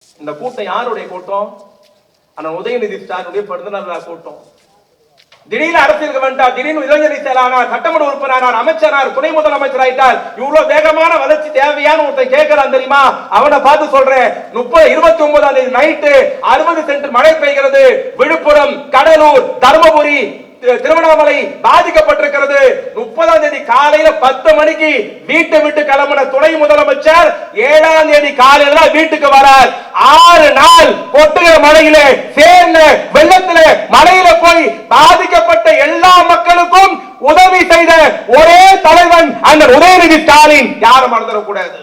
இந்த கூட்டம் யாருடைய கூட்டம்? அண்ணன் உதயநிதி ஸ்டாலினுடைய பிறந்தநாள் கூட்டம். திடீர்னு அரசியலுக்கு வந்துட்டார், திடீர்னு இளைஞர் செயலாளர், சட்டமன்ற உறுப்பினர், அமைச்சர், துணை முதலமைச்சர் ஆயிட்டார். இவ்வளவு வேகமான வளர்ச்சி தேவையான ஒருத்தன் கேட்கிறான் தெரியுமா? அவனை பார்த்து சொல்றேன், 29ஆம் தேதி நைட்டு 60 சென்ட் மழை பெய்கிறது. விழுப்புரம், கடலூர், தருமபுரி, திருவண்ணாமலை பாதிக்கப்பட்டிருக்கிறது. 30ஆம் தேதி காலையில 10 மணிக்கு வீட்டை விட்டு கிளம்பின துணை முதலமைச்சர் 7ஆம் தேதி காலையில வீட்டுக்கு வரார். 6 நாள் கொட்டுகிற மழையில சேர்ந்த வெள்ளத்தில மழையில போய் பாதிக்கப்பட்ட எல்லா மக்களுக்கும் உதவி செய்த ஒரே தலைவன் அந்த உதயநிதி ஸ்டாலின். யாரும் மறந்துடக்கூடாது.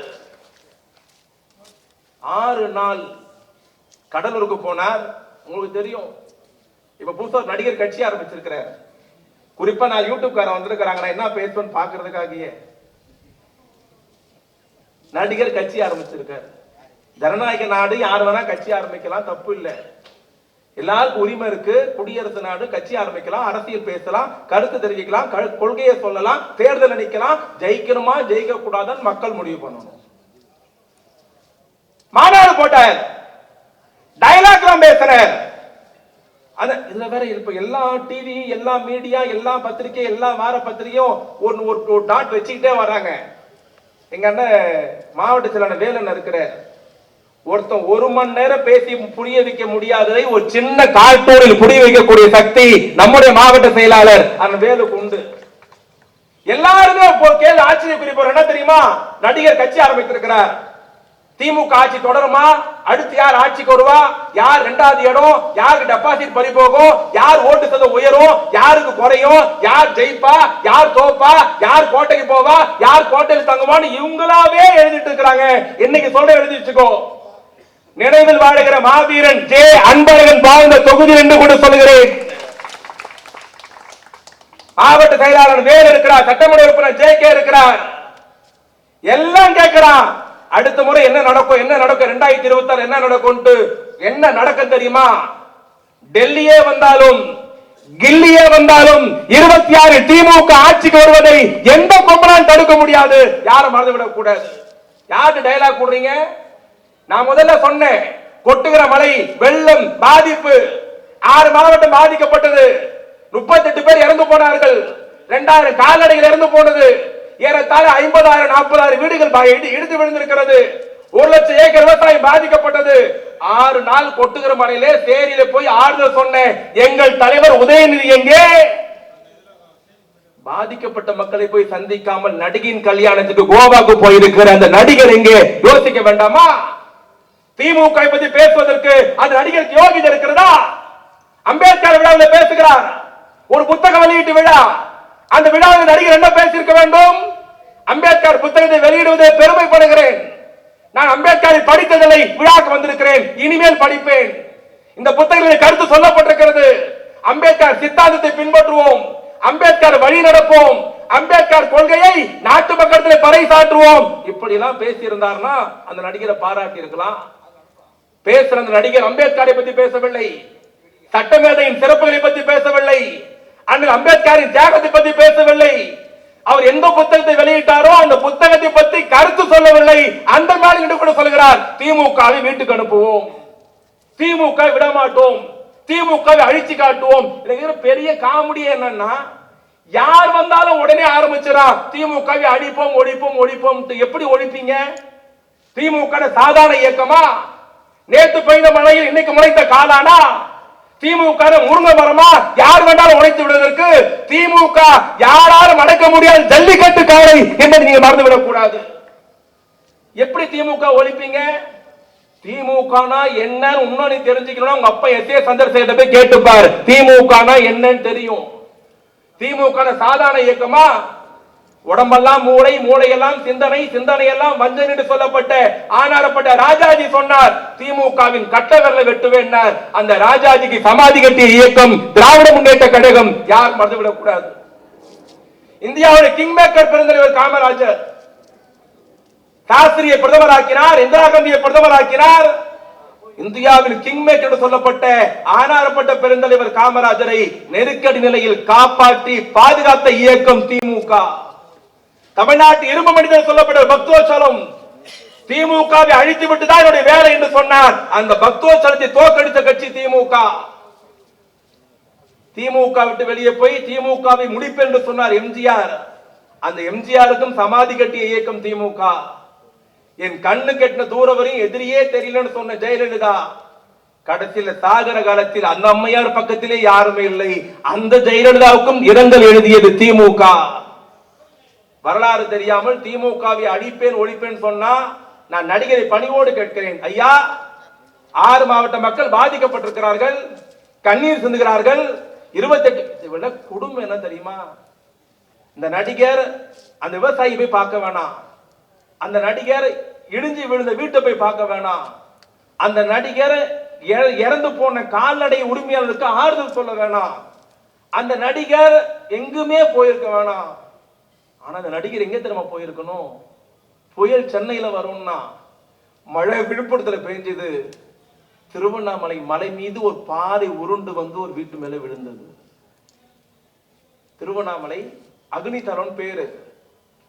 6 நாள் கடலூருக்கு போனார். உங்களுக்கு தெரியும், இப்ப புதுசா நடிகர் கட்சி ஆரம்பிச்சிருக்கிறார். குறிப்பா நான் யூடியூப்காரன் வந்திருக்கிறாங்க, நான் என்ன பேசுவேன்னு பாக்குறதுக்காகவே நடிகர் கட்சி ஆரம்பிச்சிருக்காரு. ஜனநாயக நாடு, யார் வேணா கட்சி ஆரம்பிக்கலாம், தப்பு இல்லை. எல்லாருக்கும் உரிமை இருக்கு. குடியரசு நாடு, கட்சி ஆரம்பிக்கலாம், அரசியல் பேசலாம், கருத்து தெரிவிக்கலாம், கொள்கையை சொல்லலாம், தேர்தல் நிக்கலாம். ஜெயிக்கணுமா ஜெயிக்க கூடாதுன்னு மக்கள் முடிவு பண்ணணும். மாநாடு போட்டார், டயலாக்லாம் பேசுறார். இதுல வேற இப்ப எல்லா டிவி, எல்லா மீடியா, எல்லா பத்திரிகை, எல்லா வார பத்திரிகையும் ஒரு டாட் வச்சுக்கிட்டே வர்றாங்க. எங்க அண்ணன் மாவட்ட செயலாளர் வேலன் இருக்கிற ஒருத்தன் 1 மணி நேரம் பேசி புரிய வைக்க முடியாததை ஒரு சின்ன கால்டோரில் புரிய வைக்கக்கூடிய சக்தி நம்முடைய மாவட்ட செயலாளர் அந்த வேலுக்கு உண்டு. எல்லாருமே கேள்வி ஆச்சரியக்குறிப்போர் என்ன தெரியுமா? நடிகர் கட்சி ஆரம்பித்திருக்கிறார். திமுக ஆட்சி தொடருமா? அடுத்து யார் ஆட்சிக்கு வருவா? யார் 2வது இடம்? யாருக்கு டெபாசிட் பறி போகும்? யார் ஓட்டு சதவீதம் உயரும்? யாருக்கு குறையும்? யார் ஜெயிப்பா? யார் தோப்பா? யார் கோட்டைக்கு போவா? யார் கோட்டையில் தங்குவான்னு இவங்களாவே எழுதிட்டு இருக்காங்க. இன்னைக்கு சொல்ற எழுதி வச்சுக்கோ. நினைவில் வாழுகிற மாவீரன் ஜே அன்பழகன் வாழ்ந்த தொகுதி என்று கூட சொல்லுகிறேன். மாவட்ட செயலாளர் வேறு இருக்கிறார், சட்டமன்ற உறுப்பினர் ஜே கே இருக்கிறார். எல்லாம் கேட்கிறான், அடுத்த முறை என்ன நடக்கும், என்ன நடக்கும், 2026 என்ன நடக்கும், என்ன நடக்கும் தெரியுமா? டெல்லியே வந்தாலும் கில்லியே வந்தாலும் 26 திமுக ஆட்சிக்கு வருவதை எந்த கொம்பனாலும் தடுக்க முடியாது. யாரும் மறந்துவிடக் கூடாது. யாரு டயலாக் போடுறீங்க? நான் முதல்ல சொன்னேன், கொட்டுகிற மழை, வெள்ளம், பாதிப்பு. 6 மாவட்டம் பாதிக்கப்பட்டது. 38 பேர் இறந்து போனார்கள். 2000 கால்நடைகள் இறந்து போனது. ஏறத்தாழ 50,000 40,000 வீடுகள் இடிந்து விழுந்திருக்கிறது. 1 லட்சம் ஏக்கர் விவசாயம் பாதிக்கப்பட்டது. 6 நாள் கொட்டுகிற மழையிலே சேரியில போய் ஆறுதல் சொன்னேன். எங்கள் தலைவர் உதயநிதி எங்கே? பாதிக்கப்பட்ட மக்களை போய் சந்திக்காமல் நடிகையின் கல்யாணத்துக்கு கோவாக்கு போயிருக்கிற அந்த நடிகர் எங்கே? யோசிக்க வேண்டாமா? திமுக பத்தி பேசுவதற்கு அந்த நடிகருக்கு யோகிதை இருக்கிறதா? அம்பேத்கர் விழாவில் பேசுகிறார், ஒரு புத்தக வெளியீட்டு விழா. அந்த விழாவில் நடிகர் என்ன பேசியிருக்க வேண்டும்? அம்பேத்கர் புத்தகத்தை வெளியிடுவதை பெருமைப்படுகிறேன். நான் அம்பேத்கரை படித்ததில்லை, விழாக்கு வந்திருக்கிறேன், இனிமேல் படிப்பேன். இந்த புத்தகங்களில் கருத்து சொல்லப்பட்டிருக்கிறது. அம்பேத்கர் சித்தாந்தத்தை பின்பற்றுவோம், அம்பேத்கர் வழி நடப்போம், அம்பேத்கர் கொள்கையை நாட்டு மக்களிடத்தில் பறைசாற்றுவோம். இப்படி எல்லாம் பேசி இருந்தார்னா அந்த நடிகரை பாராட்டி இருக்கலாம். பேசுற அந்த நடிகர் அம்பேத்கரை பத்தி பேசவில்லை, சட்டமேதையின் சிறப்புகளை பத்தி பேசவில்லை, அண்ணல் அம்பேத்கரின் தியாகத்தை பத்தி பேசவில்லை. அவர் எந்த புத்தகத்தை வெளியிட்டாரோ அந்த புத்தகத்தை பத்தி கருத்து சொல்லவில்லை. அந்த நாளில் கூட சொல்கிறார், திமுகவை வீட்டுக்கு அனுப்புவோம், திமுக விடமாட்டோம், திமுகவை அழிச்சு காட்டுவோம். பெரிய காமெடி என்னன்னா, யார் வந்தாலும் உடனே ஆரம்பிச்சிடா திமுகவை அழிப்போம் ஒழிப்போம் ஒழிப்போம். எப்படி ஒழிப்பீங்க? திமுக சாதாரண இயக்கமா? நேற்று பெய்த மழையில் இன்னைக்கு முளைத்த காலானா? திமுக முருங்கை மரமா? யார் வேண்டாலும் உடைத்து விடுவதற்கு திமுக யாராலும் அடக்க முடியாது ஜல்லிக்கட்டு காலை என்பதை நீங்க மறந்துவிடக் கூடாது. எப்படி திமுக ஒழிப்பீங்க? திமுக என்னன்னு இன்னொன்னு தெரிஞ்சுக்கணும். உங்க அப்பா எஸ் ஏ சந்திரசேகர் போய் கேட்டுப்பார், திமுக என்னன்னு தெரியும். திமுக சாதாரண இயக்கமா? உடம்பெல்லாம் மூளை, மூளையெல்லாம் சிந்தனை, சிந்தனையெல்லாம் வஞ்சனை என்று சொல்லப்பட்ட ஆனாரப்பட்ட ராஜாஜி சொன்னார், திமுகவின் கட்ட விரலை வெட்டுவேன். அந்த ராஜாஜிக்கு சமாதி கட்டிய இயக்கம் திராவிட முன்னேற்ற கழகம். யார் மறந்துவிடக் கூடாது. இந்தியாவுடைய கிங் மேக்கர் பெருந்தலைவர் காமராஜர் சாஸ்திரியை பிரதமராக்கினார், இந்திரா காந்தியை பிரதமராக்கினார். இந்தியாவில் கிங் மேக்கர் என்று சொல்லப்பட்ட ஆனாரப்பட்ட பெருந்தலைவர் காமராஜரை நெருக்கடி நிலையில் காப்பாற்றி பாதுகாத்த இயக்கம் திமுக. தமிழ்நாட்டு இரும்பு மனிதர் சொல்லப்பட்ட பக்தோச்சலம் திமுகவை அழித்து விட்டு தான் என்னுடைய வேலை என்று சொன்னார். அந்த பக்தோற்சவத்தை தோற்கடித்த கட்சி திமுக. திமுக விட்டு வெளியே போய் திமுகவை முடிப்பு என்று சொன்னார் எம்ஜிஆர். அந்த எம்ஜிஆருக்கும் சமாதி கட்டிய இயக்கம் திமுக. என் கண்ணு கெட்டின தூரம் வரையும் எதிரியே தெரியலன்னு சொன்ன ஜெயலலிதா கடைசியில சாகர காலத்தில் அந்த அம்மையார் பக்கத்திலே யாருமே இல்லை. அந்த ஜெயலலிதாவுக்கும் இரங்கல் எழுதியது திமுக. வரலாறு தெரியாமல் திமுகவை அழிப்பேன் ஒழிப்பேன் சொன்னா நான் நடிகரை பணிவோடு கேட்கிறேன். ஐயா, 6 மாவட்ட மக்கள் பாதிக்கப்பட்டிருக்கிறார்கள், கண்ணீர் சிந்துகிறார்கள். 28 விட குடும்பம் என்ன தெரியுமா? இந்த நடிகர் அந்த விவசாயி போய் பார்க்க வேணாம், அந்த நடிகர் இடிஞ்சு விழுந்த வீட்டை போய் பார்க்க வேணாம், அந்த நடிகர் இறந்து போன கால்நடை உரிமையாளருக்கு ஆறுதல் சொல்ல வேணாம், அந்த நடிகர் எங்குமே போயிருக்க வேணாம். ஆனா அந்த நடிகர் எங்க தெரியுமா போயிருக்கணும்? புயல் சென்னையில வரும்னா மழை விழுப்புரத்துல பெஞ்சது, திருவண்ணாமலை மலை மீது ஒரு பாறை உருண்டு வந்து ஒரு வீட்டு மேல விழுந்தது. திருவண்ணாமலை அக்னி தரம் பேரு.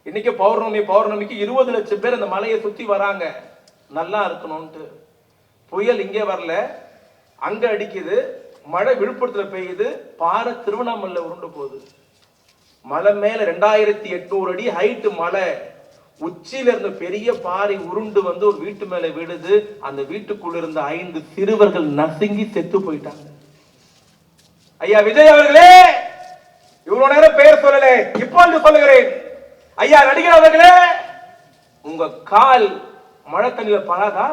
இன்னைக்கு பௌர்ணமிக்கு 20 லட்சம் பேர் அந்த மலையை சுத்தி வராங்க நல்லா இருக்கணும்ட்டு. புயல் இங்கே வரல, அங்க அடிக்குது, மழை விழுப்புரத்துல பெய்யுது, பாறை திருவண்ணாமலை உருண்டு போகுது. மலை மேல 2800 அடி ஹைட் மலை, உச்சியில இருந்த பெரிய பாறை உருண்டு வந்து ஒரு வீட்டு மேல விழுது. அந்த வீட்டுக்குள்ள இருந்த 5 சிறுவர்கள் நசுங்கி செத்து போயிட்டாங்க. ஐயா விஜய் அவர்களே, இவ்வளவு நேரம் பெயர் சொல்லல, இப்பொழுது சொல்லுகிறேன். ஐயா நடிகர் அவர்களே, உங்க கால் மழை தண்ணியில படாதா?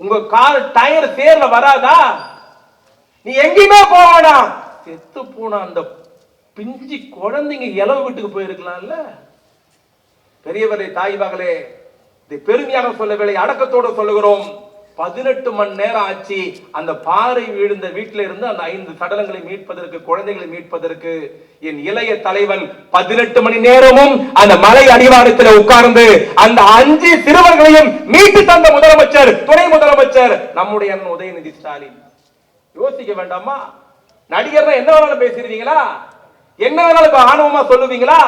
உங்க கால் டயர் சேர்ல வராதா? நீ எங்கேயுமே போவானா? செத்து போன அந்த பிஞ்சி குழந்தைங்க இளவு வீட்டுக்கு போயிருக்கலாம்ல. பெரியவரே, தாய் மகளே, இதை பெருமையாக சொல்லவில்லை, அடக்கத்தோடு சொல்லுகிறோம். 18 மணி நேரம் ஆச்சு அந்த பாறை விழுந்த வீட்டில இருந்து அந்த 5 சடலங்களை மீட்பதற்கு, குழந்தைகளை மீட்பதற்கு. என் இளைய தலைவன் 18 மணி நேரமும் அந்த மலை அடிவாரத்தில் உட்கார்ந்து அந்த 5 சிறுவர்களையும் மீட்டு தந்த முதலமைச்சர், துணை முதலமைச்சர் நம்முடைய அண்ணன் உதயநிதி ஸ்டாலின். யோசிக்க வேண்டாமா? நடிகர் என்ன வேணாலும் பேசிருவீங்களா? என்ன வேணாலும் ஆணவமா சொல்லுவீங்களா?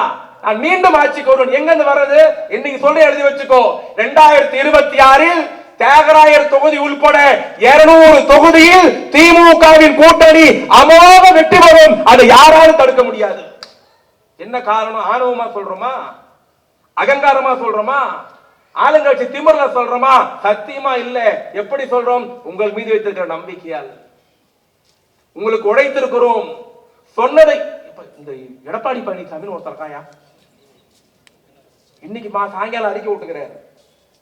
நான் மீண்டும் ஆட்சிக்கு வருவேன். எங்க இருந்து வர்றது? இன்னைக்கு சொல்லி எழுதி வச்சுக்கோ. 2026 தியாகராயர் தொகுதி உள்பட 200 தொகுதியில் திமுகவின் கூட்டணி அமோக வெற்றி பெறும். அதை யாராலும் தடுக்க முடியாது. என்ன காரணம்? ஆணவமா சொல்றோமா? அகங்காரமா சொல்றோமா? ஆளுங்கட்சி திமிர்ல சொல்றோமா? சத்தியமா இல்ல. எப்படி சொல்றோம்? உங்கள் மீது வைத்திருக்கிற நம்பிக்கையால், உங்களுக்கு உழைத்திருக்கிறோம். சொன்னதை இந்த எடப்பாடி பழனிசாமி ஒருத்தர் காயா இன்னைக்கு சாயங்காலம் அறிக்கை விட்டுக்கிறார்.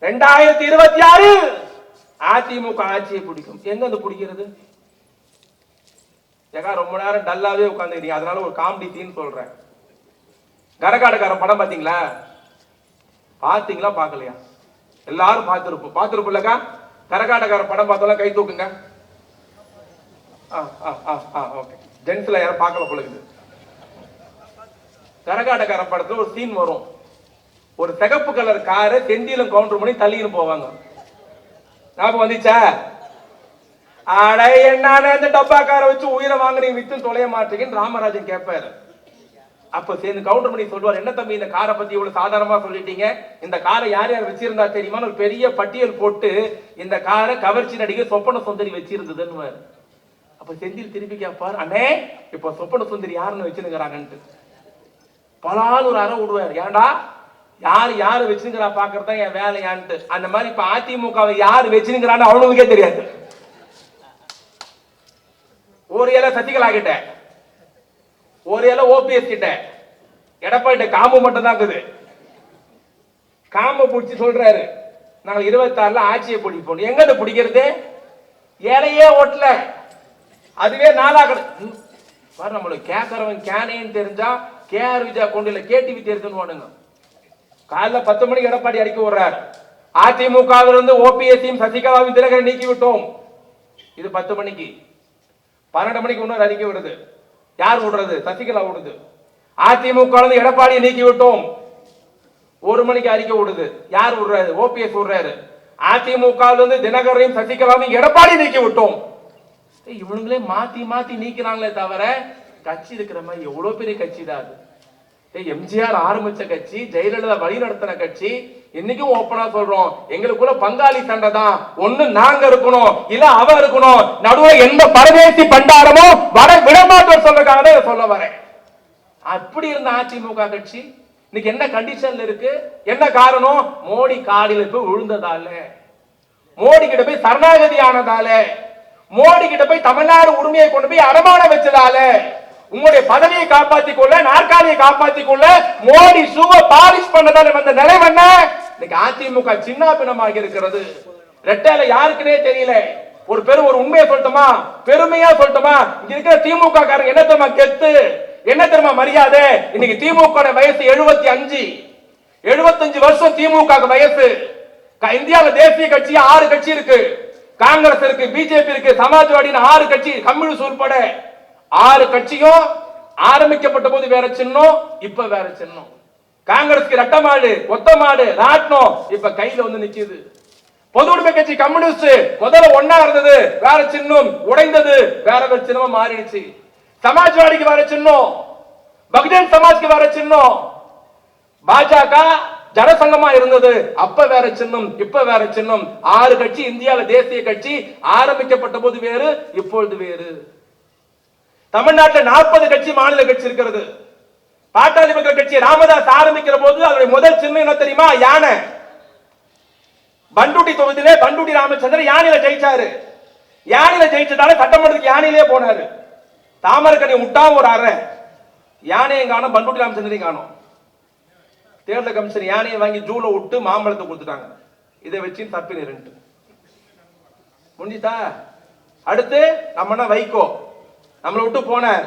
2026 அதிமுக ஆட்சியை பிடிக்கும். எங்க வந்து பிடிக்கிறது? ரொம்ப நேரம் டல்லாவே உட்கார்ந்து, அதனால ஒரு காமெடி சீன் சொல்றேன். கரகாட்டக்காரன் படம் பாத்தீங்களா? பாத்தீங்களா பாக்கலையா? எல்லாரும் பாத்துருப்போம்லக்கா. கரகாட்டக்காரன் படம் பார்த்தோம்ல கை தூக்குங்க. ஓகே, ஜென்ஸ்ல யாரும் பார்க்கல போல இருக்குது. கரகாட்டக்காரன் படத்துல ஒரு சீன் வரும். ஒரு சிகப்பு கலர் காரை செந்தியிலும் கவுண்டர் பண்ணி தள்ளின்னு போவாங்க. ஞாபகம் வந்துச்சா? அட என்ன இந்த டப்பாக்கார வச்சு உயிரை வாங்கினீங்க, வித்து தொலைய மாட்டீங்கன்னு ராமராஜன் கேட்பாரு. அப்ப சேர்ந்து கவுண்டர் பண்ணி சொல்லுவார், என்ன தம்பி இந்த காரை பத்தி இவ்வளவு சாதாரணமா சொல்லிட்டீங்க, இந்த காரை யார் யார் வச்சிருந்தா தெரியுமா? ஒரு பெரிய பட்டியல் போட்டு இந்த காரை கவர்ச்சி நடிகை சொப்பன சுந்தரி வச்சிருந்ததுன்னு. அப்ப செந்தில் திருப்பி கேட்பார், அண்ணே இப்ப சொப்பன சுந்தரி யாருன்னு வச்சிருக்கிறாங்கன்ட்டு. பலால் ஒரு அறை விடுவார். ஏன்டா யாரு வச்சுங்கிறா பாக்குறதா என் வேலையான்ட்டு. அந்த மாதிரி இப்ப அதிமுகவை யாரு வச்சுங்கிறான்னு அவனுக்கே தெரியாது. ஒரு இலை சசிகலா கிட்ட, ஒரு இலை ஓபிஎஸ் கிட்ட, எடப்பாடி காம்பு மட்டும் தான் இருக்குது. காம்பை பிடிச்சி சொல்றாரு, நாங்க 26 ஆட்சியை பிடிப்போம். எங்க இருந்து பிடிக்கிறது? இலையே ஓட்டல, அதுவே 4 நம்மளுக்கு கேட்கறவன் கேனேன்னு தெரிஞ்சா கேஆர் விஜயா கொண்டு கேடிவி தெரிஞ்சுன்னு. காலைல 10 மணிக்கு எடப்பாடி அறிக்கை விடுறார், அதிமுகவிலிருந்து ஓபிஎஸ்ஸையும் சசிகலாவையும் தினகரன் நீக்கி விட்டோம். இது 10 மணிக்கு. 12 மணிக்கு இன்னொரு அறிக்கை விடுது. யார் விடுறது? சசிகலா விடுது. அதிமுக எடப்பாடியை நீக்கி விட்டோம். 1 மணிக்கு அறிக்கை விடுது. யார் விடுறாரு? ஓபிஎஸ் விடுறாரு. அதிமுக தினகரையும் சசிகலாவையும் எடப்பாடி நீக்கி விட்டோம். இவனுங்களே மாத்தி மாத்தி நீக்கிறாங்களே தவிர கட்சி இருக்கிற மாதிரி எவ்வளவு பெரிய கட்சி தான் அது. எம்ஜிஆர் ஆரம்பிச்ச கட்சி, ஜெயலலிதா வழி நடத்தின கட்சி. இன்னைக்கும் ஓப்பனா சொல்றோம், எங்களுக்குள்ள பங்காளி சண்டை தான். ஒண்ணு நாங்க இருக்கணும், இல்ல அவ இருக்கணும். நடுவுல எந்த பரதேசி பண்டாரமோ வர விடமாட்டோம் சொல்றதுக்காக சொல்ல வரேன். அப்படி இருந்த அதிமுக கட்சி இன்னைக்கு என்ன கண்டிஷன்ல இருக்கு? என்ன காரணம்? மோடி காலில போய் விழுந்ததால, மோடி கிட்ட போய் சரணாகதி ஆனதால, மோடி கிட்ட போய் தமிழ்நாடு உரிமையை கொண்டு போய் அடமானம் வச்சதால, உங்களுடைய பதவியை காப்பாற்றிக் கொள்ள, நாற்காலியை காப்பாற்றிக் கொள்ள மோடி சுவ பாலிஷ் பண்ணதால வந்த நிலைமை என்ன? இன்னைக்கு அதிமுக சின்ன பின்னமாக இருக்கிறது. ரெட்டையில யாருக்குனே தெரியல. ஒரு உண்மையை சொல்லட்டுமா, பெருமையா சொல்லட்டுமா, இங்க இருக்கிற திமுக காரங்க என்ன தெரியுமா கெத்து, என்ன தெரியுமா மரியாதை? இன்னைக்கு திமுக வயசு 75 வருஷம் திமுக வயசு. இந்தியாவில் தேசிய கட்சி 6 கட்சி இருக்கு. காங்கிரஸ் இருக்கு, பிஜேபி இருக்கு, சமாஜ்வாடி 6 கட்சி, கம்யூனிஸ்ட் உட்பட 6 கட்சியும் ஆரம்பிக்கப்பட்ட போது வேற சின்னம், இப்ப வேற சின்னம். காங்கிரஸ்க்கு ரெட்ட மாடு, ஒத்த மாடு, ராட்னம் இப்ப கையில வந்து நிக்குது. பொது உடைமை கட்சி கம்யூனிஸ்ட் முதல்ல ஒன்னா இருந்தது, வேற சின்னம், உடைந்தது, வேற சின்னமா மாறிடுச்சு. சமாஜ்வாடிக்கு வேற சின்னம், பகுஜன் சமாஜ்க்கு வேற சின்னம், பாஜக ஜனசங்கமா இருந்தது, அப்ப வேற சின்னம், இப்ப வேற சின்னம். 6 கட்சி இந்தியாவில் தேசிய கட்சி ஆரம்பிக்கப்பட்ட போது வேறு, இப்பொழுது வேறு. தமிழ்நாட்டில் 40 கட்சி மாநில கட்சி இருக்கிறது. பாட்டாளி மக்கள் கட்சி ராமதாஸ் ஆரம்பிக்கிற போது அதனுடைய முதல் சின்னம் என்ன தெரியுமா? யானை. பண்டுட்டி தொகுதியிலே பண்டுட்டி ராமச்சந்திரன் யானையில ஜெயிச்சாரு. யானையில ஜெயிச்சதால சட்டமன்றத்துக்கு யானையிலே போனாரு. தாமரக்கணி விட்டா ஒரு அறை, யானையும் காணும், பண்டுட்டி ராமச்சந்திரன் காணும். தேர்தல் கமிஷன் யானையை வாங்கி ஜூல விட்டு மாம்பழத்தை கொடுத்துட்டாங்க. இதை வச்சு தப்பினு முடிஞ்சிட்டா. அடுத்து நம்ம வைகோ நம்மளை விட்டு போனார்,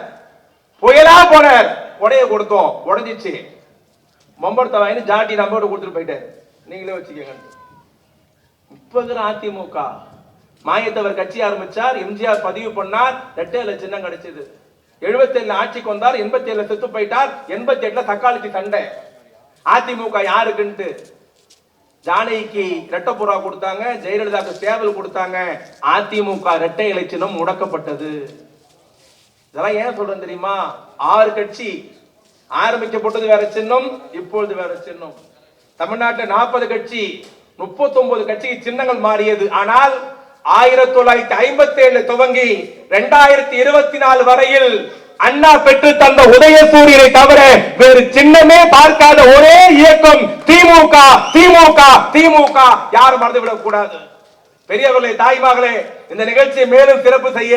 புயலா போனார், உடைய கொடுத்தோம், உடஞ்சிச்சு. மம்படத்தை வாங்கி ஜாட்டி நம்போட கொடுத்துட்டு போயிட்டாரு, நீங்களே வச்சுக்கோங்க. இப்ப இருக்கிற அதிமுக மாயத்தவர் கட்சி ஆரம்பிச்சார், எம்ஜிஆர் பதிவு பண்ணார், 8 சின்னம் கிடைச்சது. 77 ஆட்சிக்கு வந்தார், 87 செத்து போயிட்டார், 88 தக்காளிக்கு சண்டை. அதிமுக யாருக்குன்ட்டு ஜானகிக்கு ரெட்டப்புறா கொடுத்தாங்க, ஜெயலலிதாக்கு சேவல் கொடுத்தாங்க. அதிமுக இரட்டை இலை சின்னம் முடக்கப்பட்டது. இதெல்லாம் ஏன் சொல்றேன் தெரியுமா? 6 கட்சி ஆரம்பிக்கப்பட்டது வேற சின்னம், இப்பொழுது வேற சின்னம். தமிழ்நாட்டில் 40 கட்சி, 39 கட்சி சின்னங்கள் மாறியது. ஆனால் 1957 துவங்கி 2024 வரையில் அண்ணா பெற்று தந்த உதயசூரியனை தவிர வேறு சின்னமே பார்க்காத ஒரே இயக்கம் திமுக. திமுக திமுக யாரும் மறந்துவிடக் கூடாது. பெரியவர்களே, தாய்மார்களே, இந்த நிகழ்ச்சியை மேலும் சிறப்பு செய்ய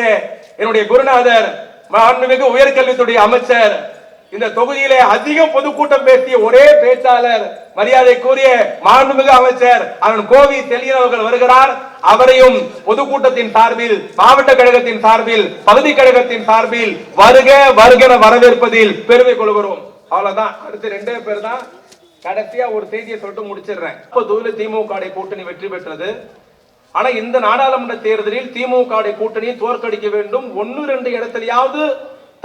என்னுடைய குருநாதர் மாண்புமிகு உயர்கல்வித்துறை அமைச்சர், இந்த தொகுதியிலே அதிகம் பொதுக்கூட்டம் பேசிய ஒரே பேச்சாளர், மரியாதைக்குரிய மாண்புமிகு அமைச்சர் அண்ணன் கோவி செழியன் அவர்கள் வருகிறார். அவரையும் பொதுக்கூட்டத்தின் சார்பில், மாவட்ட கழகத்தின் சார்பில், பகுதி கழகத்தின் சார்பில் வருக வருகென வரவேற்பதில் பெருமை கொள்கிறோம். அவ்வளவுதான். அடுத்து 2 பேர் தான். கடைசியா ஒரு செய்தியை சொல்லிட்டு முடிச்சிடுறேன். திமுக கூட்டணி வெற்றி பெற்றது. ஆனா இந்த நாடாளுமன்ற தேர்தலில் திமுக கூட்டணியை தோற்கடிக்க வேண்டும். 1-2 இடத்திலேயாவது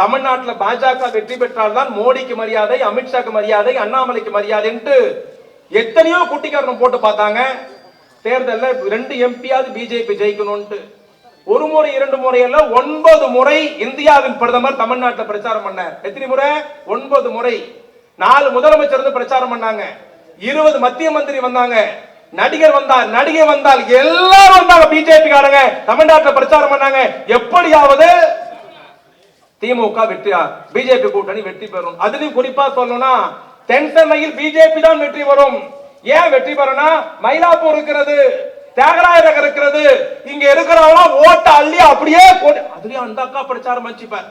தமிழ்நாட்டில் பாஜக வெற்றி பெற்றால் தான் மோடிக்கு மரியாதை, அமித்ஷாக்கு மரியாதை, அண்ணாமலைக்கு மரியாதை என்று எத்தனையோ குட்டிக்காரணம் போட்டு பார்த்தாங்க. தேர்தலில் 2 எம்பியாவது பிஜேபி ஜெயிக்கணும்னு. 1 முறை 2 முறை அல்ல, 9 முறை இந்தியாவின் பிரதமர் தமிழ்நாட்டில் பிரச்சாரம் பண்ணார். எத்தனை முறை? 9 முறை. 4 முதலமைச்சர் வந்து பிரச்சாரம் பண்ணாங்க, 20 மத்திய மந்திரி வந்தாங்க, நடிகர் வந்தார், நடிகை வந்தால் எல்லாரும் வந்தாங்க. பிஜேபி காரங்க தமிழ்நாட்டில் பிரச்சாரம் பண்ணாங்க. எப்படியாவது திமுக வெற்றி, பிஜேபி கூட்டணி வெற்றி பெறும். அதுலயும் குறிப்பா சொல்லணும்னா தென் சென்னையில் பிஜேபி தான் வெற்றி வரும். ஏன் வெற்றி பெறனா? மயிலாப்பூர் இருக்கிறது, தியாகராய நகர் இருக்கிறது, இங்க இருக்கிறவங்க ஓட்ட அள்ளி அப்படியே அதுலயும் அந்த அக்கா பிரச்சாரம் வச்சுப்பார்.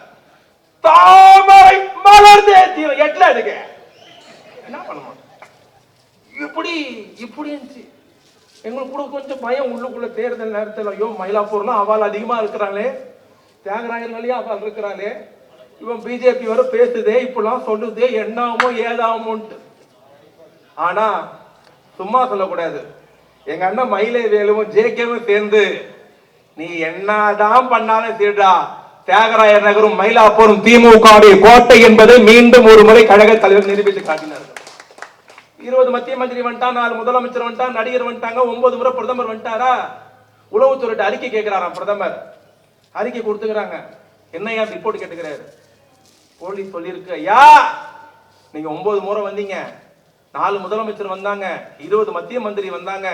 தாமரை மலர்ந்தே தீவிர எட்ல இருக்கு. என்ன பண்ண இப்படி இப்படி இருந்துச்சு. எங்களுக்கு கூட கொஞ்சம் பயம் உள்ளுக்குள்ள. தேர்தல் நேரத்தில் ஐயோ மயிலாப்பூர்லாம் அவள் அதிகமா இருக்கிறாங்களே, தியாகராயர்களையும் அவள் இருக்கிறாளே, இவன் பிஜேபி வர பேசுதே, இப்பெல்லாம் சொல்லுதே, என்னாமோ ஏதாமோன்ட்டு. ஆனா சும்மா சொல்லக்கூடாது. எங்க அண்ணன் மயிலை வேலுவும் ஜேகேவும் சேர்ந்து நீ என்னதான் பண்ணாலும் சரிடா, தியாகராயர் நகரும் மயிலாப்பூரும் திமுக கோட்டை என்பதை மீண்டும் ஒரு முறை கழக தலைவர் நிரூபித்து காட்டினார்கள். 20 மத்திய மந்திரி வந்துட்டான், 4 முதலமைச்சர் வந்துட்டான், நடிகர் வந்துட்டாங்க, 9 முறை பிரதமர் வந்துட்டாரா? உளவுத்துறை அறிக்கை கேட்கிறாராம் பிரதமர். அறிக்கை கொடுத்துக்கிறாங்க. என்னையா ரிப்போர்ட் கேட்டுக்கிறாரு. போலீஸ் சொல்லியிருக்கு, ஐயா நீங்க 9 முறை வந்தீங்க, 4 முதலமைச்சர் வந்தாங்க, 20 மத்திய மந்திரி வந்தாங்க,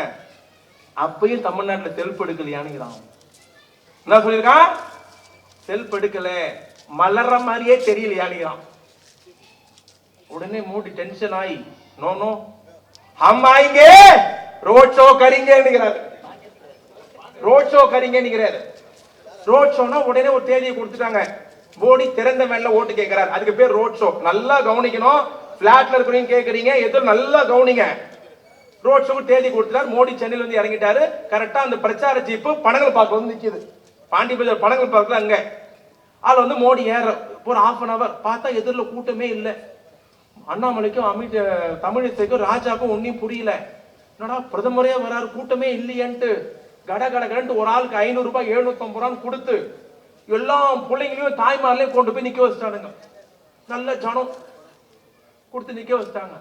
அப்பயும் தமிழ்நாட்டில் செல்ஃப் எடுக்கலையானுங்கிறான். என்ன சொல்லியிருக்கான்? செல்ஃப் எடுக்கல, மலர்ற மாதிரியே தெரியலையானுங்கிறான். உடனே மோடி டென்ஷன் ஆகி நோ நோ हम आएंगे ரோட் ஷோ கரிங்கன்னுகிறாரு. ரோட் ஷோ கரிங்கன்னுகிறாரு. ரோட் ஷோனா உடனே ஒரு தேதியை கொடுத்துட்டாங்க. மோடி திறந்த மேல ஓட்டு கேட்கிறார். அதுக்கு பேர் ரோட் ஷோ. நல்லா கவனிக்கணும். பிளாட்ல இருக்கிறீங்க கேக்குறீங்க, எது நல்லா கவனிங்க. ரோட் ஷோக்கு தேதி கொடுத்துட்டார். மோடி சென்னையில வந்து இறங்கிட்டாரு. கரெக்டா அந்த பிரச்சார ஜீப்பு பனங்கல் பார்க் வந்து நிக்குது. பாண்டி பஜார் பனங்கல் பார்க்ல அங்க. அதுல வந்து மோடி ஏற ஒரு ½ an hour பார்த்தா எதிரில கூட்டமே இல்லை. அண்ணாமலைக்கும் தமிழிசைக்கும் ராஜாக்கும் ஒன்னும் புரியல. என்னடா பிரதமரே வராரு, கூட்டமே இல்லையன்ட்டு கட கட கடன்ட்டு ஒரு ஆளுக்கு 500 ரூபாய் 750 ரூபான்னு கொடுத்து எல்லா பிள்ளைங்களையும் தாய்மார்களையும் கொண்டு போய் நிக்க வச்சுட்டானுங்க. நல்ல ஜனம் கொடுத்து நிக்க வச்சுட்டாங்க.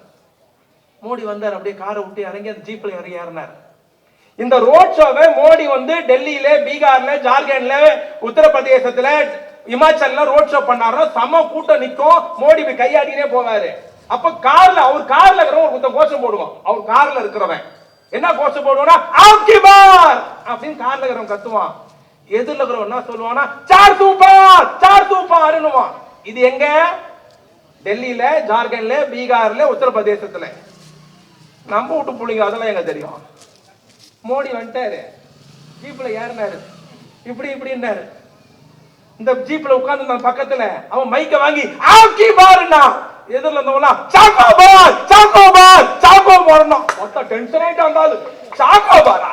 மோடி வந்தார், அப்படியே காரை விட்டு இறங்கி அந்த ஜீப்ல இறங்கி ஏறினார். இந்த ரோட் ஷோவை மோடி வந்து டெல்லியில, பீகார்ல, ஜார்க்கண்ட்ல, உத்தரப்பிரதேசத்துல, இமாச்சல்ல ரோட் ஷோ பண்ணாரோ சம கூட்டம் நிக்கும். மோடி கையாடினே போவாரு. அப்ப கார்ல, அவர் கார்ல இருக்கிறவன் கோஷம் போடுவான். அவர் கார்ல இருக்கிறவன் என்ன கோஷம் போடுவானா, ஆப்கி பார் அப்படின்னு கார்ல இருக்கிறவன் கத்துவான். எதிரில் இருக்கிறவன் என்ன சொல்லுவானா, 400 பார் 400 பார்னுவான். இது எங்க? டெல்லியில, ஜார்க்கண்ட்ல, பீகார்ல, உத்தரப்பிரதேசத்துல. நம்ம வீட்டு பிள்ளைங்க அதெல்லாம் எங்க தெரியும். மோடி வந்துட்டாரு, ஜீப்ல ஏறினாரு, இப்படி இப்படின்னாரு. இந்த ஜீப்ல உட்கார்ந்து பக்கத்துல அவன் மைக்க வாங்கி ஆப்கி பார்னா, எதிரில இருந்தவனா choco bar choco bar choco பார்னா. மொத்த டென்ஷன் ஆயிட்டு வந்தாரு. சாக்கோ பாரா,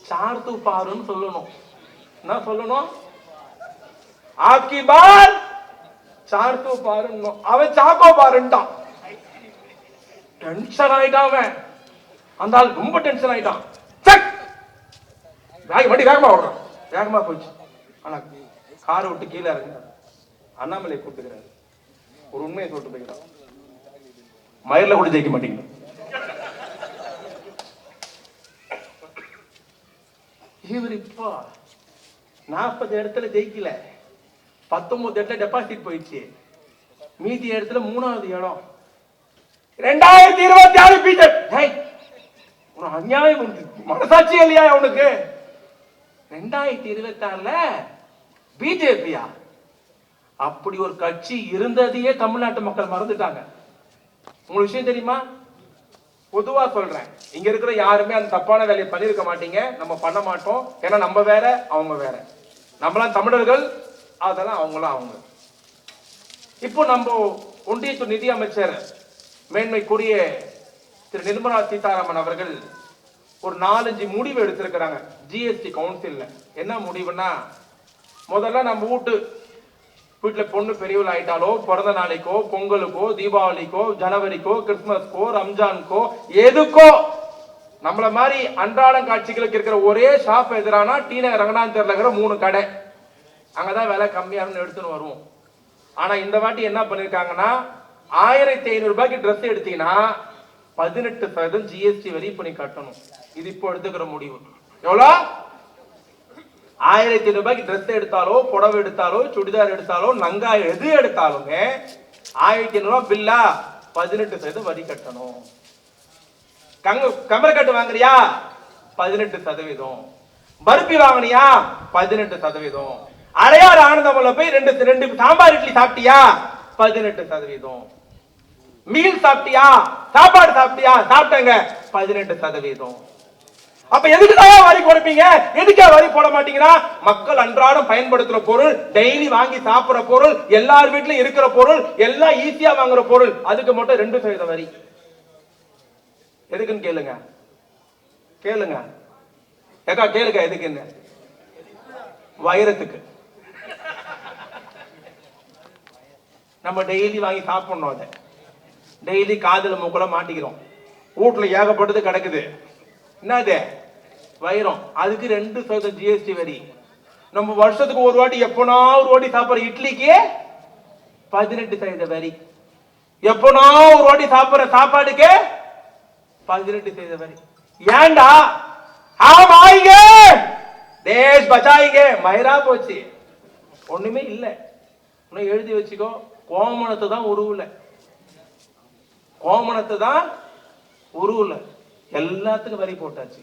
சார்த்து பாருன்னு சொல்லணும். என்ன சொல்லணும்? ஆப்கி பார் சார்த்து பாருன்னு. அவன் சாக்கோ பாருன்ட்டான். டென்ஷன் ஆயிட்டான் அவன். அந்த ஆள் ரொம்ப டென்ஷன் ஆயிட்டான். வண்டி வேகமா ஓடுறான். வேகமா போயிடுச்சு. ஆனா காரை விட்டு கீழே இறங்குறாரு. அண்ணாமலை கூப்பிட்டுக்கிறாரு. ஒரு உண்மையை சொல்லிட்டு போய்கிறான், மயிரில் கூட ஜெயிக்க மாட்டீங்க. இவர் இப்போ 40 இடத்துல ஜெயிக்கல, 19 இடத்துல டெபாசிட் போயிடுச்சு. மீதி இடத்துல 3வது இடம். 2026 பிஜேபி அநியாயம். மனசாட்சி இல்லையா அவனுக்கு? 2026ல பிஜேபியா? அப்படி ஒரு கட்சி இருந்ததையே தமிழ்நாட்டு மக்கள் மறந்துட்டாங்க. உங்களுக்கு விஷயம் தெரியுமா? பொதுவா சொல்றேன், இங்க இருக்கிற யாருமே அந்த தப்பான வேலையை பண்ணிருக்க மாட்டீங்க. நம்ம பண்ண மாட்டோம். ஏன்னா நம்ம வேற, அவங்க வேற. நம்மளாம் தமிழர்கள், அதெல்லாம் அவங்களாம் அவங்க. இப்போ நம்ம ஒன்றிய நிதி அமைச்சர் மேன்மைக்குரிய திரு நிர்மலா சீதாராமன் அவர்கள் ஒரு 4-5 முடிவு எடுத்திருக்கிறாங்க ஜிஎஸ்டி கவுன்சில்ல. என்ன முடிவுன்னா, முதல்ல நம்ம வீட்டுல பொண்ணு பெரியவள் ஆயிட்டாலோ, பிறந்த நாளைக்கோ, பொங்கலுக்கோ, தீபாவளிக்கோ, ஜனவரிக்கோ, கிறிஸ்துமஸ்க்கோ, ரம்ஜானுக்கோ, எதுக்கோ நம்மள மாதிரி அன்றாடம் காட்சிகளுக்கு இருக்கிற ஒரே ஷாப் எதிரானா டி நகர் ரங்கநாதர்ல இருக்கிற 3 கடை. அங்கதான் விலை கம்மியானு எடுத்துன்னு வருவோம். ஆனா இந்த வாட்டி என்ன பண்ணிருக்காங்கன்னா, 1500 ரூபாய்க்கு ட்ரெஸ் எடுத்தீங்கன்னா 18% ஜிஎஸ்டி வரி பண்ணி கட்டணும். இது இப்போ எடுத்துக்கிற முடிவு. எவ்வளோ? 1500 ரூபாய்க்கு ட்ரெஸ் எடுத்தாலோ, புடவை எடுத்தாலோ, சுடிதார் எடுத்தாலோ, நங்கா எது எடுத்தாலுங்க 1500 ரூபாய் பில்லா 18% வரி கட்டணும். கமரக்கட்டு வாங்குறியா 18%, பருப்பி வாங்கினியா 18%, அடையாறு ஆனந்தமல்ல போய் 2 சாம்பார் இட்லி சாப்பிட்டியா 18%, மீல் சாப்பிட்டியா, சாப்பாடு சாப்பிட்டியா, சாப்பிட்டங்க 18%. அப்ப எதுக்குதான் வரி கொடுப்பீங்க? எதுக்கா வரி போட மாட்டீங்கன்னா, மக்கள் அன்றாடம் பயன்படுத்துற பொருள், டெய்லி வாங்கி சாப்பிடுற பொருள், எல்லார் வீட்லயும் இருக்கிற பொருள், எல்லாம் ஈஸியா வாங்குற பொருள், அதுக்கு மட்டும் 2% வரி. எதுக்குன்னு கேளுங்க, கேளுங்க ஏக்கா கேளுங்க, எதுக்குன்னு? வைரத்துக்கு. நம்ம டெய்லி வாங்கி சாப்பிடணும். அதை டெய்லி காதுல மூக்குல மாட்டிக்கிறோம். வீட்டுல ஏகப்பட்டது கிடக்குது. என்னது? வைரம். அதுக்கு 2% ஜிஎஸ்டி வரி. நம்ம வருஷத்துக்கு ஒரு வாட்டி, எப்பனா ஒரு வாட்டி சாப்பிடுற இட்லிக்கு 18% வரி. எப்பனா ஒரு வாட்டி சாப்பிடுற சாப்பாடுக்கு 18% வரி. ஏண்டா? ஆம் ஆயிங்க, தேஷ் பச்சாயிங்க. மயிரா போச்சு. ஒண்ணுமே இல்லை. இன்னும் எழுதி வச்சுக்கோ, கோமணத்தை தான் உருவல, கோமணத்தை தான் உருவல, எல்லாத்துக்கும் வரி போட்டாச்சு,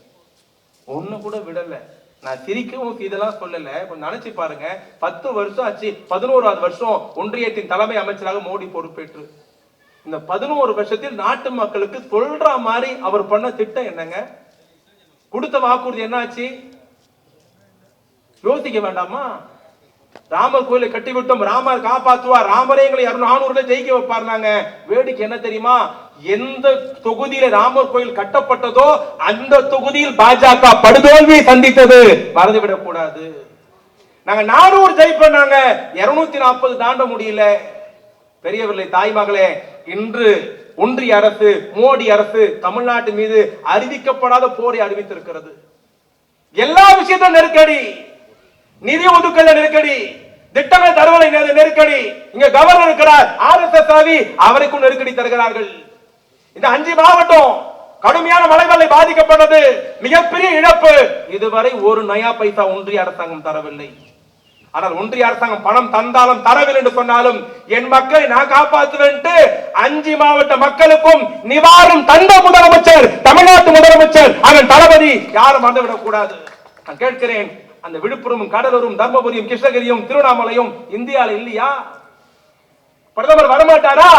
ஒண்ணு கூட விடல. நான் சிரிக்கவும் இதெல்லாம் சொல்லல, கொஞ்சம் நினைச்சு பாருங்க. 10 வருஷம் ஆச்சு, 11வது வருஷம் ஒன்றியத்தின் தலைமை அமைச்சராக மோடி பொறுப்பேற்று. இந்த 11 வருஷத்தில் நாட்டு மக்களுக்கு சொல்ற மாதிரி அவர் பண்ண திட்டம் என்னங்க? கொடுத்த வாக்குறுதி என்ன ஆச்சு? யோசிக்க வேண்டாமா? ராமர் கோயிலை கட்டிவிட்டோம், ராமர் காப்பாற்றுவார், ராமரே எங்களை 400 ஜெயிக்க வைப்பார்னாங்க. வேடிக்கை என்ன தெரியுமா? எந்த தொகுதியில ராமர் கோயில் கட்டப்பட்டதோ அந்த தொகுதியில் பாஜக படுதோல்வியை சந்தித்தது, மறந்துவிடக் கூடாது. நாங்க 400 ஜெயிப்போம், 240 தாண்ட முடியல. பெரியவர்களே, தாய்மகளே, இன்று ஒன்றிய அரசு, மோடி அரசு தமிழ்நாட்டு மீது அறிவிக்கப்படாத போரை அறிவித்திருக்கிறது. எல்லா விஷயத்திலும் நெருக்கடி, நிதி ஒதுக்கல நெருக்கடி, திட்டங்கள் தருவதை நெருக்கடி. இங்க கவர்னர் இருக்கிறார், RSS ஆவி, அவருக்கும் நெருக்கடி தருகிறார்கள். இந்த 5 மாவட்டம் கடுமையான மழை வெள்ளம் பாதிக்கப்பட்டது, மிகப்பெரிய இழப்பு. இதுவரை ஒரு நயா பைசா ஒன்றிய அரசாங்கம் தரவில்லை. ஆனால் ஒன்றிய அரசாங்கம் பணம் தந்தாலும் தரவில்லை என்று சொன்னாலும் என் மக்களை நான் காப்பாற்றுவேன். 5 மாவட்ட மக்களுக்கும் நிவாரணம் தந்த முதலமைச்சர், தமிழ்நாட்டு முதலமைச்சர், அதன் தளபதி, யாரும் மறந்துவிடக் கூடாது. நான் கேட்கிறேன், அந்த விழுப்புரமும் கடலூரும் தர்மபுரியும் கிருஷ்ணகிரியும் திருவண்ணாமலையும் இந்தியாவில் இல்லையா? பிரதமர் வரமாட்டாரா?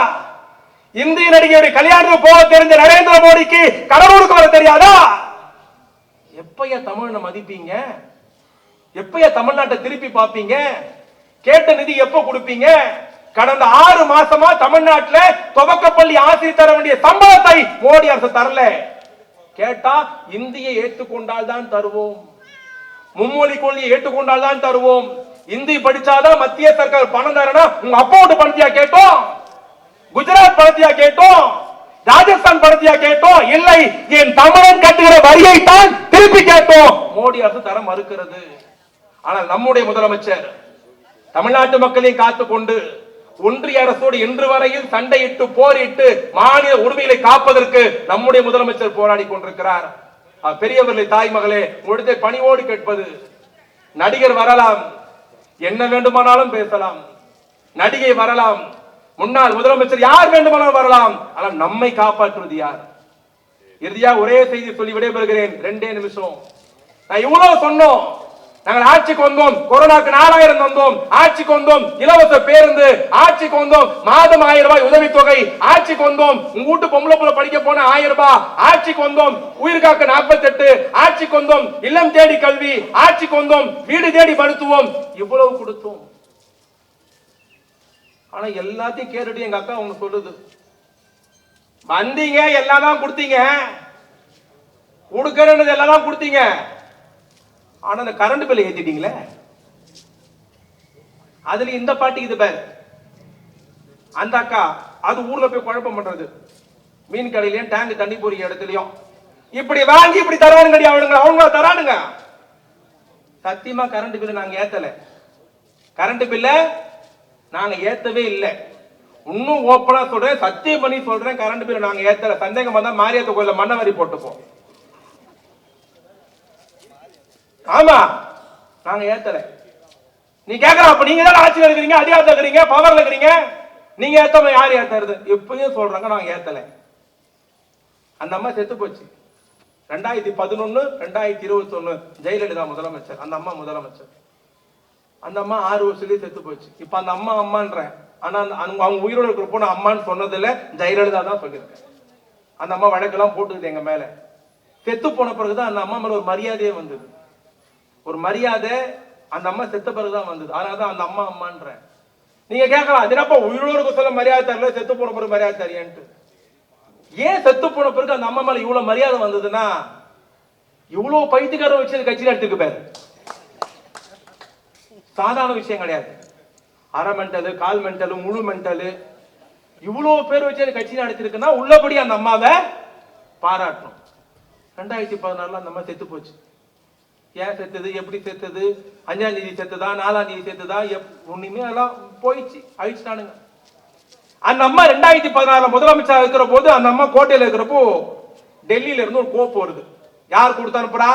இந்திய நடிகையுடைய கல்யாணத்துக்கு போக தெரிஞ்ச நரேந்திர மோடிக்கு கடலூருக்கு வர தெரியாதா? எப்பயா தமிழனை மதிப்பீங்க? எப்பயா தமிழ்நாட்டை திருப்பி பார்ப்பீங்க? கேட்ட நிதி எப்ப கொடுப்பீங்க? கடந்த 6 மாசமா தமிழ்நாட்டில் துவக்கப்பள்ளி ஆசிரியர் தர வேண்டிய சம்பளத்தை மோடி அரசு தரல. கேட்டா இந்தியை ஏற்றுக்கொண்டால் தான் தருவோம், மும்மொழி கொள்கையை ஏற்றுக்கொண்டால் தான் தருவோம், இந்தி படிச்சாதான் மத்திய சர்க்கார் பணம் தரணும். உங்க அப்பாவோட பணத்தியா கேட்டோம்? குஜராத் பணத்தியா கேட்டோம்? ராஜஸ்தான் பணத்தியா கேட்டோம்? இல்லை, என் தமிழன் கட்டுகிற வரியை தான் திருப்பி கேட்டோம். மோடி அரசு தர மறுக்கிறது. ஆனால் நம்முடைய முதலமைச்சர் தமிழ்நாட்டு மக்களையும் காத்துக்கொண்டு ஒன்றிய அரசோடு இன்று வரையில் சண்டையிட்டு போரிட்டு மாநில உரிமைகளை காப்பதற்கு நம்முடைய முதலமைச்சர் போராடி கொண்டிருக்கிறார். பெரியவர்களே, தாய்மகளே, உங்களுடைய பணிவோடு கேட்பது, நடிகர் வரலாம், என்ன வேண்டுமானாலும் பேசலாம், நடிகை வரலாம், முன்னாள் முதலமைச்சர் யார் வேண்டுமானாலும் வரலாம், ஆனால் நம்மை காப்பாற்றுவது யார்? இறுதியா ஒரே செய்தி சொல்லி விடைபெறுகிறேன், 2 நிமிஷம். நான் இவ்வளவு சொன்னோம், நாங்கள் ஆட்சிக்கு வந்தோம், கொரோனாக்கு 4000 தந்தோம், ஆட்சிக்கு வந்தோம், இலவச பேருந்து, ஆட்சிக்கு வந்தோம், மாதம் 1000 ரூபாய் உதவித்தொகை, ஆட்சிக்கு வந்தோம், உங்க வீட்டு பொம்பளை புள்ள படிக்க போன 1000 ரூபாய், ஆட்சிக்கு வந்தோம், உயிர்காக்க 48, ஆட்சிக்கு வந்தோம், இல்லம் தேடி கல்வி, ஆட்சிக்கு வந்தோம், வீடு தேடி மருத்துவம், இவ்வளவு கொடுத்தோம். ஆனா எல்லாத்தையும் கேட்டுட்டு எங்க அக்கா ஒண்ணு சொல்லுது, வந்தீங்க எல்லாம் தான் கொடுத்தீங்க, கொடுக்கறது எல்லாம் தான் கொடுத்தீங்க, ஆனா அந்த கரண்ட் பில் ஏத்திட்டீங்களே, அதுல இந்த பாட்டிக்கு இது பேர். அந்த அக்கா அது ஊர்ல போய் குழப்பம் பண்றது, மீன் கடையிலயும் டேங்க் தண்ணி போறிய இடத்துலயும் இப்படி வாங்கி இப்படி தரானுங்க, அவங்க தரானுங்க. சத்தியமா கரண்ட் பில் நாங்க ஏத்தல, கரண்ட் பில்ல நாங்க ஏத்தவே இல்லை. இன்னும் ஓப்பனா சொல்றேன், சத்தியம் பண்ணி சொல்றேன், கரண்ட் பில் நாங்க ஏத்தல. சந்தேகம் வந்தா மாரியாத்த கோயில மண்ண வரி போட்டுப்போம். ஆமா, நாங்க ஏத்தல. நீ கேக்குற, அப்ப நீங்க தான் ஆட்சியில் இருக்கிறீங்க, அதிகாரத்தில் இருக்கிறீங்க, பவர்ல இருக்கிறீங்க, நீங்க ஏத்தமா யாரு ஏத்துறது? இப்பயும் சொல்றாங்க நாங்க ஏத்தல. அந்த அம்மா செத்து போச்சு 2011, 2021 ஜெயலலிதா முதலமைச்சர், அந்த அம்மா முதலமைச்சர். அந்த அம்மா 6 வருஷத்துலயே செத்து போச்சு. இப்ப அந்த அம்மா அம்மான்ற, ஆனா அவங்க உயிரோடு இருக்கிறப்போ நான் அம்மான்னு சொன்னதில்ல, ஜெயலலிதா தான் சொல்லியிருக்கேன். அந்த அம்மா வழக்கெல்லாம் போட்டுக்குது எங்க மேல. செத்து போன பிறகுதான் அந்த அம்மா மேல ஒரு மரியாதையே வந்தது, ஒரு மரியாதை அந்த அம்மா செத்த பிறகுதான் வந்தது. அதனாலதான் அந்த அம்மா அம்மான்ற. நீங்க கேட்கலாம், என்னப்பா உயிரோடு சொல்ல மரியாதை தரல, செத்து போன பிறகு மரியாதை தரியான்ட்டு. ஏன் செத்து போன பிறகு அந்த அம்மா மேல இவ்வளவு மரியாதை வந்ததுன்னா, இவ்வளவு பைத்தியக்காரர் வச்சு கட்சி நடத்திருக்கு பேரு, சாதாரண விஷயம் கிடையாது. அரை மென்டலு, கால் மென்டலு, முழு மென்டலு, இவ்வளவு பேர் வச்சு கட்சி நடத்திருக்குன்னா உள்ளபடி அந்த அம்மாவை பாராட்டணும். 2014 அந்த அம்மா செத்து போச்சு. ஏன் செத்தது, எப்படி செத்தது, 5ஆம் தேதி செத்ததா, 4ஆம் தேதி செத்ததா, ஒண்ணுமே எல்லாம் போயிடுச்சு, அழிச்சுட்டானுங்க. அந்த அம்மா 2016 முதலமைச்சர் இருக்கிற போது அந்த அம்மா கோட்டையில இருக்கிறப்போ டெல்லியில இருந்து ஒரு கோப்பு வருது. யார் கொடுத்து அனுப்புறா?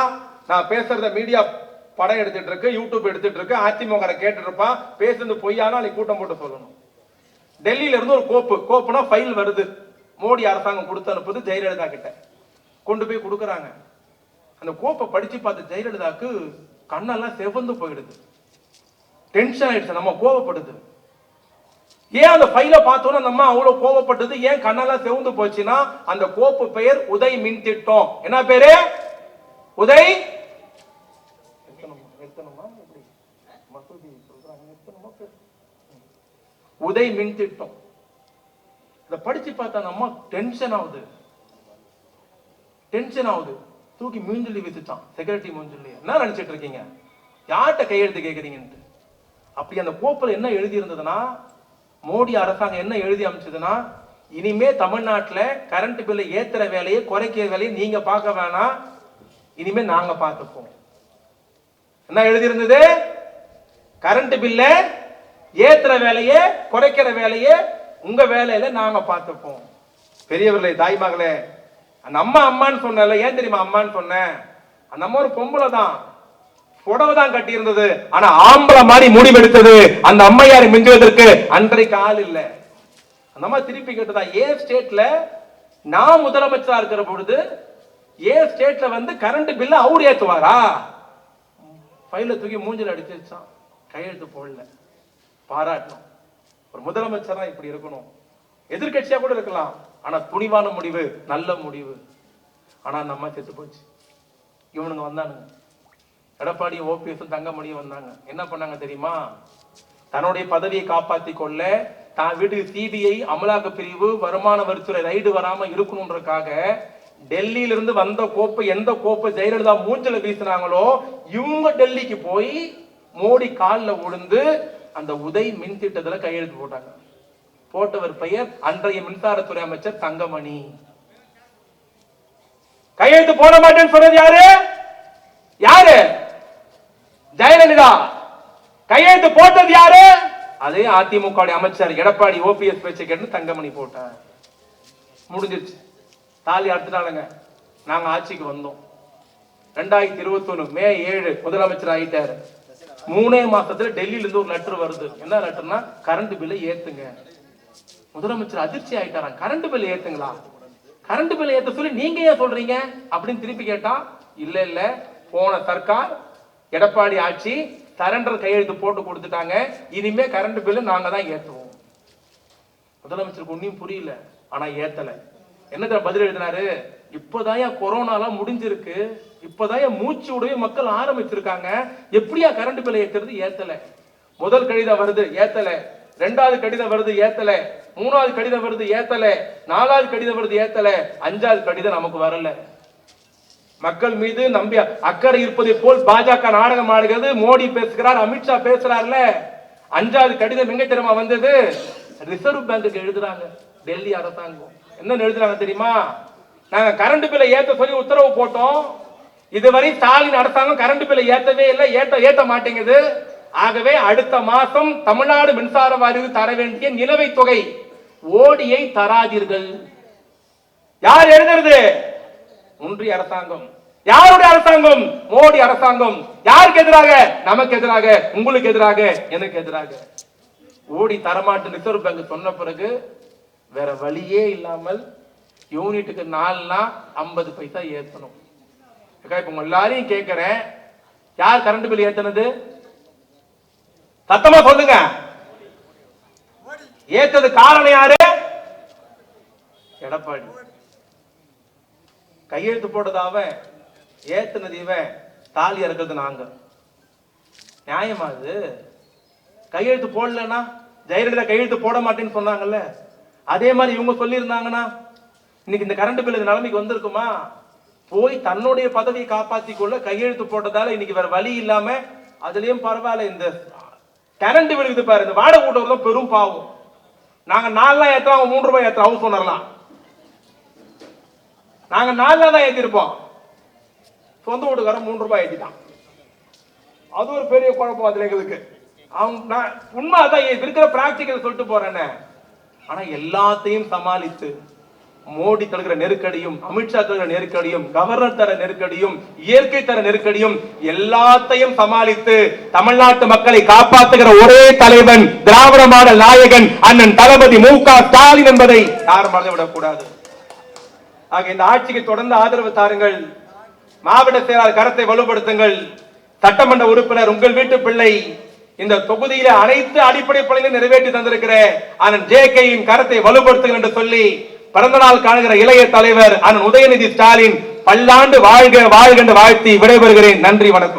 நான் பேசுறத மீடியா படம் எடுத்துட்டு இருக்கு, யூடியூப் எடுத்துட்டு இருக்கு, அதிமுக கேட்டு இருப்பான், பேசுறது பொய்யானா நீ கூட்டம் போட்டு சொல்லணும். டெல்லியில இருந்து ஒரு கோப்புனா ஃபைல் வருது, மோடி அரசாங்கம் கொடுத்து அனுப்புது ஜெயலலிதா கிட்ட, கொண்டு போய் கொடுக்குறாங்க. அந்த கோப்பை படிச்சு பார்த்து ஜெயலலிதாக்கு கண்ணெல்லாம் செவந்து போயிடுது, டென்ஷன் ஆயிடுச்சு, நம்ம கோவப்படுது. ஏன் அந்த ஃபைல பார்த்தோன்னா நம்ம அவ்வளவு கோவப்பட்டது, ஏன் கண்ணெல்லாம் செவந்து போச்சுன்னா அந்த கோப்பு பெயர் உதய் மின் திட்டம். என்ன பேரு? உதய் உதய் மின் திட்டம். இத படிச்சு பார்த்தா நம்ம டென்ஷன் ஆகுது, தூக்கி மூஞ்சிலி வித்துட்டான் செக்ரட்டரி மூஞ்சிலி. என்ன நினைச்சிட்டு இருக்கீங்க, யார்கிட்ட கையெழுத்து கேட்கறீங்கன்ட்டு. அப்படி அந்த கோப்புல என்ன எழுதி இருந்ததுன்னா, மோடி அரசாங்கம் என்ன எழுதி அமைச்சதுன்னா, இனிமே தமிழ்நாட்டில் கரண்ட் பில்லை ஏத்துற வேலையை குறைக்கிற வேலையை நீங்க பார்க்க வேணாம், இனிமே நாங்க பார்த்துப்போம். என்ன எழுதி இருந்தது? கரண்ட் பில்ல ஏத்துற வேலையை குறைக்கிற வேலையை உங்க வேலையில நாங்க பார்த்துப்போம். பெரியவர்களே, தாய்மகளே, அந்த அம்மா அம்மான்னு சொன்ன, ஏன் தெரியுமா அம்மான்னு சொன்னேன்? அந்த அம்மா ஒரு பொம்பளை தான், புடவை தான் கட்டி இருந்தது, ஆனா ஆம்பளை மாதிரி முடிவெடுத்தது அந்த அம்மையாரை மிஞ்சுவதற்கு அன்றைக்கு ஆள் இல்ல. அந்த அம்மா திருப்பி கேட்டதா, ஏன் ஸ்டேட்ல நான் முதலமைச்சரா இருக்கிற பொழுது ஏன் ஸ்டேட்ல வந்து கரண்ட் பில்ல அவர் ஏத்துவாரா? ஃபைல தூக்கி மூஞ்சில அடிச்சு வச்சான், கையெழுத்து போடல. பாராட்டணும், ஒரு முதலமைச்சரா இப்படி இருக்கணும். எதிர்கட்சியா கூட இருக்கலாம், ஆனா துணிவான முடிவு, நல்ல முடிவு. ஆனா அந்த அம்மா செத்து போச்சு. இவனுங்க வந்தானுங்க, எடப்பாடி ஓபிஎஸ் தங்கமணியும் வந்தாங்க. என்ன பண்ணாங்க தெரியுமா? தன்னுடைய பதவியை காப்பாற்றி கொள்ள தான் வீட்டுக்கு சிபிஐ, அமலாக்க பிரிவு, வருமான வரித்துறை ரைடு வராம இருக்கணும்ன்றக்காக டெல்லியில இருந்து வந்த கோப்பை, எந்த கோப்பை ஜெயலலிதா மூஞ்சில வீசினாங்களோ இவங்க டெல்லிக்கு போய் மோடி காலில் விழுந்து அந்த உதய் மின் திட்டத்துல கையெழுத்து போட்டாங்க. போட்டவர் பெயர் அன்றைய மின்சாரத்துறை அமைச்சர் தங்கமணி. கையெழுத்து போட மாட்டேன்னு சொன்னது யாரு? யாரு? ஜெயலலிதா. கையெழுத்து போட்டது யாரு? அதே அதிமுக அமைச்சர் எடப்பாடி ஓபிஎஸ் பேச்சை கேட்டு தங்கமணி போட்டார். முடிஞ்சிருச்சு, தாலி அறுத்துட்டானுங்க. நாங்க ஆட்சிக்கு வந்தோம் 2021 மே 7 முதலமைச்சர் ஆயிட்டாரு. 3 மாசத்துல டெல்லியில இருந்து ஒரு லெட்டர் வருது. என்ன லெட்டர்னா, கரண்ட் பில்லை ஏத்துங்க. முதலமைச்சர் அதிர்ச்சி ஆயிட்டாராம், கரண்ட் பில் ஏத்துங்களா? கரண்ட் பில் ஏத்த சொல்லி நீங்க ஏன் சொல்றீங்க அப்படின்னு திருப்பி கேட்டா, இல்ல போன சர்க்கார் எடப்பாடி ஆட்சி சரண்டர் கையெழுத்து போட்டு கொடுத்துட்டாங்க, இனிமே கரண்ட் பில் நாங்க தான் ஏத்துவோம். முதலமைச்சருக்கு ஒன்னும் புரியல, ஆனா ஏத்தல. என்ன பதில் எழுதினாரு? இப்பதான் கொரோனாலாம் முடிஞ்சிருக்கு, இப்பதான் மூச்சு விடவே மக்கள் ஆரம்பிச்சிருக்காங்க, எப்படியா கரண்ட் பில் ஏத்துறது? ஏத்தல. முதல் கடிதம் வருது, ஏத்தல. 2வது கடிதம் வருது, ஏத்தல. 3வது கடிதம் வருது, ஏத்தல. 4வது கடிதம் வருது, ஏத்தல. 5வது கடிதம் நமக்கு வரல. மக்கள் மீது நம்பி அக்கறை இருப்பதை போல் பாஜக நாடகம் ஆடுகிறது. மோடி பேசுகிறார், அமித்ஷா பேசுறாருல. 5வது கடிதம் எங்க தெரியுமா வந்தது? ரிசர்வ் பேங்குக்கு எழுதுறாங்க டெல்லி அரசாங்கம். என்ன எழுதுறாங்க தெரியுமா? நாங்க கரண்ட் பில்லை ஏத்த சொல்லி உத்தரவு போட்டோம், இதுவரை ஸ்டாலின் அரசாங்கம் கரண்ட் பில்லை ஏத்தவே இல்லை, ஏத்த மாட்டேங்குது. ஆகவே அடுத்த மாசம் தமிழ்நாடு மின்சார வாரியம் தர வேண்டிய நிலுவைத் தொகை ஓடியை தராதீர்கள். யார் எழுதுறது? ஒன்றிய அரசாங்கம். யாருடைய அரசாங்கம்? மோடி அரசாங்கம். யாருக்கு எதிராக? நமக்கு எதிராக, உங்களுக்கு எதிராக, எனக்கு எதிராக. ஓடி தரமாட்டு ரிசர்வ் பேங்க் சொன்ன பிறகு வேற வழியே இல்லாமல் யூனிட்டுக்கு 4 50 பைசா ஏத்தணும். இப்ப எல்லாரையும் கேட்கிறேன், யார் கரண்ட் பில் ஏத்தனது? சத்தமா சொல்லுங்க. ஏத்தது காரணம் யாரு? எடப்பாடி. கையெழுத்து போட்டது அவன், ஏத்துனது இவன், தாலி இருக்கிறது நாங்க. நியாயமா அது? கையெழுத்து போடலன்னா, ஜெயலலிதா கையெழுத்து போட மாட்டேன்னு சொன்னாங்கல்ல, அதே மாதிரி இவங்க சொல்லி இருந்தாங்கன்னா இன்னைக்கு இந்த கரண்ட் பில் நிலைமைக்கு வந்திருக்குமா? போய் தன்னுடைய பதவியை காப்பாற்றி கொள்ள கையெழுத்து போட்டதால இன்னைக்கு வேற வழி இல்லாம, அதுலயும் பரவாயில்ல, இந்த கரண்ட் பில் இது பாரு, இந்த வாடகை கூட்டம் தான் பெரும் பாவம். நாங்க 4 ஏத்துறோம், 3 ரூபாய் ஏத்துறோம். ஹவுஸ் ஓனர்லாம் நாங்க 4 தான் ஏத்திருப்போம், சொந்த வீட்டுக்காரன் 3 ரூபாய் ஏத்திட்டான். அது ஒரு பெரிய குழப்பம் அதுல எங்களுக்கு. அவங்க உண்மை அதான் இருக்கிற பிராக்டிக்கல் சொல்லிட்டு போறேன்னு. ஆனா எல்லாத்தையும் சமாளித்து மோடி தருகிற நெருக்கடியும், அமித்ஷா தருகிற நெருக்கடியும், கவர்னர் தர நெருக்கடியும், இயற்கை தர நெருக்கடியும் எல்லாத்தையும் சமாளித்து தமிழ்நாட்டு மக்களை காப்பாற்றுகிற ஒரே தலைவன், திராவிட மாடல் நாயகன் அண்ணன் தளபதி மு.க. ஸ்டாலின் என்பதை யாரும் மறந்துவிடக்கூடாது. ஆக இந்த ஆட்சிக்கு தொடர்ந்து ஆதரவு தாருங்கள். மாவட்ட செயலாளர் கரத்தை வலுப்படுத்துங்கள். சட்டமன்ற உறுப்பினர் உங்கள் வீட்டு பிள்ளை இந்த தொகுதியில அனைத்து அடிப்படை பணிகளை நிறைவேற்றி தந்திருக்கிற அண்ணன் ஜே.கே.யின் கரத்தை வலுப்படுத்துங்கள் என்று சொல்லி பிறந்த நாள் காணுகிற இளைய தலைவர் அண்ணன் உதயநிதி ஸ்டாலின் பல்லாண்டு வாழ்க வாழ்க என்று வாழ்த்தி விடைபெறுகிறேன். நன்றி, வணக்கம்.